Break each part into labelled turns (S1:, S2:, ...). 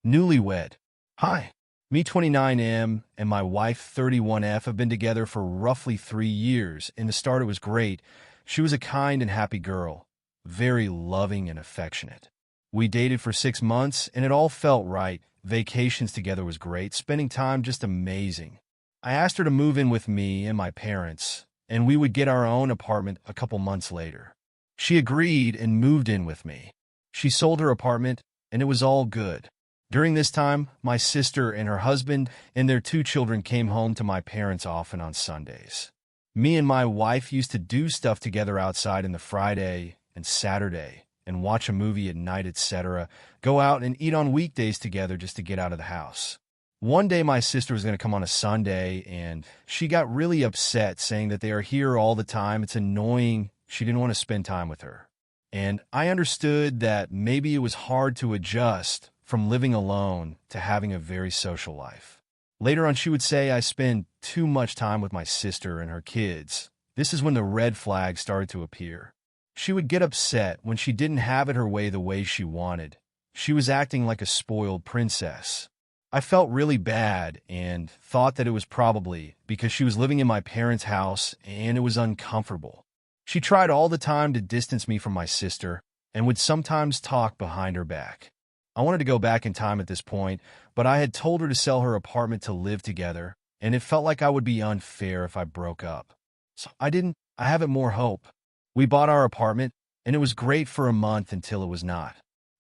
S1: Newlywed. Hi. Me 29M and my wife 31F have been together for roughly 3 years. In the start, it was great. She was a kind and happy girl, very loving and affectionate. We dated for 6 months and it all felt right. Vacations together was great, spending time just amazing. I asked her to move in with me and my parents, and we would get our own apartment a couple months later. She agreed and moved in with me. She sold her apartment and it was all good. During this time, my sister and her husband and their 2 children came home to my parents often on Sundays. Me and my wife used to do stuff together outside in the Friday and Saturday and watch a movie at night, etc., go out and eat on weekdays together just to get out of the house. One day my sister was going to come on a Sunday and she got really upset saying that they are here all the time. It's annoying. She didn't want to spend time with her. And I understood that maybe it was hard to adjust from living alone to having a very social life. Later on, she would say I spend too much time with my sister and her kids. This is when the red flags started to appear. She would get upset when she didn't have it her way the way she wanted. She was acting like a spoiled princess. I felt really bad and thought that it was probably because she was living in my parents' house and it was uncomfortable. She tried all the time to distance me from my sister and would sometimes talk behind her back. I wanted to go back in time at this point, but I had told her to sell her apartment to live together, and it felt like I would be unfair if I broke up. So I have more hope. We bought our apartment, and it was great for a month until it was not.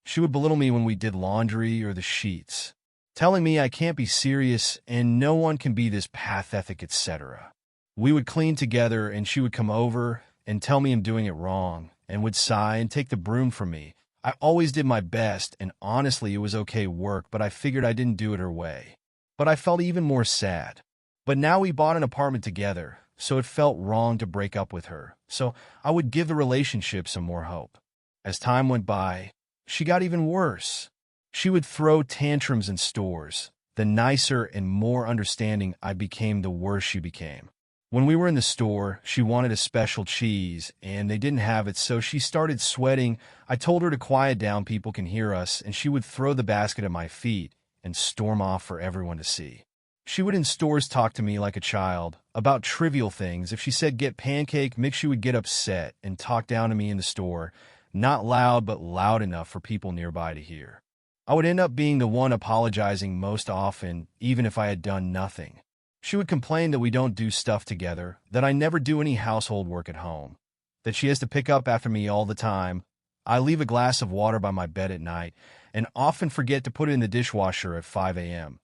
S1: She would belittle me when we did laundry or the sheets, telling me I can't be serious and no one can be this pathetic, etc. We would clean together, and she would come over and tell me I'm doing it wrong, and would sigh and take the broom from me. I always did my best, and honestly, it was okay work, but I figured I didn't do it her way. But I felt even more sad. But now we bought an apartment together, so it felt wrong to break up with her. So I would give the relationship some more hope. As time went by, she got even worse. She would throw tantrums in stores. The nicer and more understanding I became, the worse she became. When we were in the store, she wanted a special cheese, and they didn't have it, so she started sweating. I told her to quiet down, people can hear us, and she would throw the basket at my feet and storm off for everyone to see. She would in stores talk to me like a child about trivial things. If she said get pancake mix, she would get upset and talk down to me in the store, not loud but loud enough for people nearby to hear. I would end up being the one apologizing most often, even if I had done nothing. She would complain that we don't do stuff together, that I never do any household work at home, that she has to pick up after me all the time. I leave a glass of water by my bed at night and often forget to put it in the dishwasher at 5 a.m.,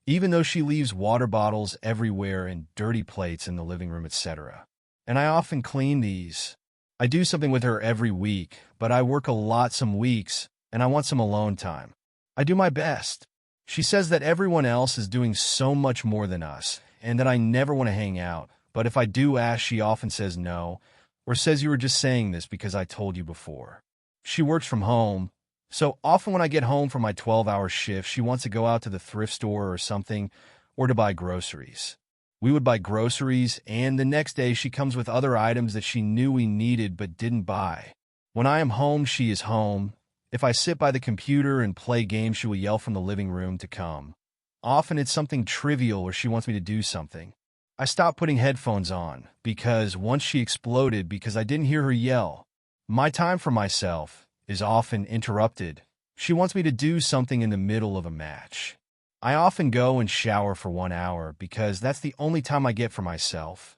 S1: even though she leaves water bottles everywhere and dirty plates in the living room, etc. And I often clean these. I do something with her every week, but I work a lot some weeks and I want some alone time. I do my best. She says that everyone else is doing so much more than us, and that I never want to hang out. But if I do ask, she often says no, or says you were just saying this because I told you before. She works from home, so often when I get home from my 12-hour shift, she wants to go out to the thrift store or something, or to buy groceries. We would buy groceries, and the next day she comes with other items that she knew we needed but didn't buy. When I am home, she is home. If I sit by the computer and play games, she will yell from the living room to come. Often it's something trivial or she wants me to do something. I stopped putting headphones on because once she exploded because I didn't hear her yell. My time for myself is often interrupted. She wants me to do something in the middle of a match. I often go and shower for 1 hour because that's the only time I get for myself.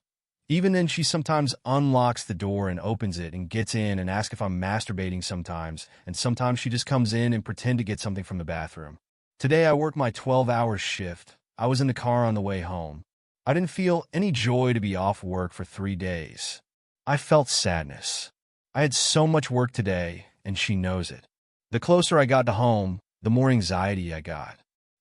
S1: Even then, she sometimes unlocks the door and opens it and gets in and asks if I'm masturbating sometimes, and sometimes she just comes in and pretend to get something from the bathroom. Today, I worked my 12-hour shift. I was in the car on the way home. I didn't feel any joy to be off work for 3 days. I felt sadness. I had so much work today, and she knows it. The closer I got to home, the more anxiety I got.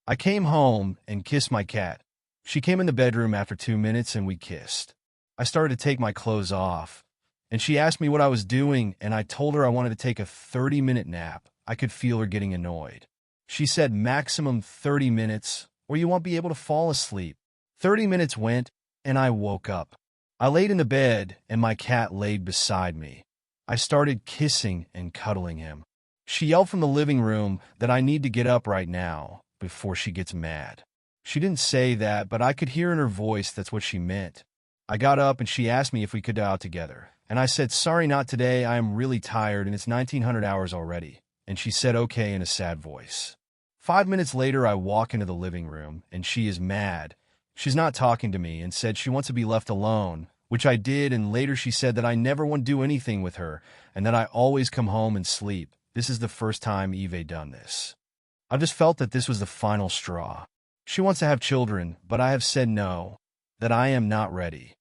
S1: I came home and kissed my cat. She came in the bedroom after 2 minutes and we kissed. I started to take my clothes off, and she asked me what I was doing, and I told her I wanted to take a 30-minute nap. I could feel her getting annoyed. She said maximum 30 minutes, or you won't be able to fall asleep. 30 minutes went, and I woke up. I laid in the bed, and my cat laid beside me. I started kissing and cuddling him. She yelled from the living room that I need to get up right now before she gets mad. She didn't say that, but I could hear in her voice that's what she meant. I got up and she asked me if we could go out together. And I said, sorry, not today. I am really tired and it's 1900 hours already. And she said, okay, in a sad voice. 5 minutes later, I walk into the living room and she is mad. She's not talking to me and said she wants to be left alone, which I did. And later she said that I never want to do anything with her and that I always come home and sleep. This is the first time Eve done this. I just felt that this was the final straw. She wants to have children, but I have said no, that I am not ready.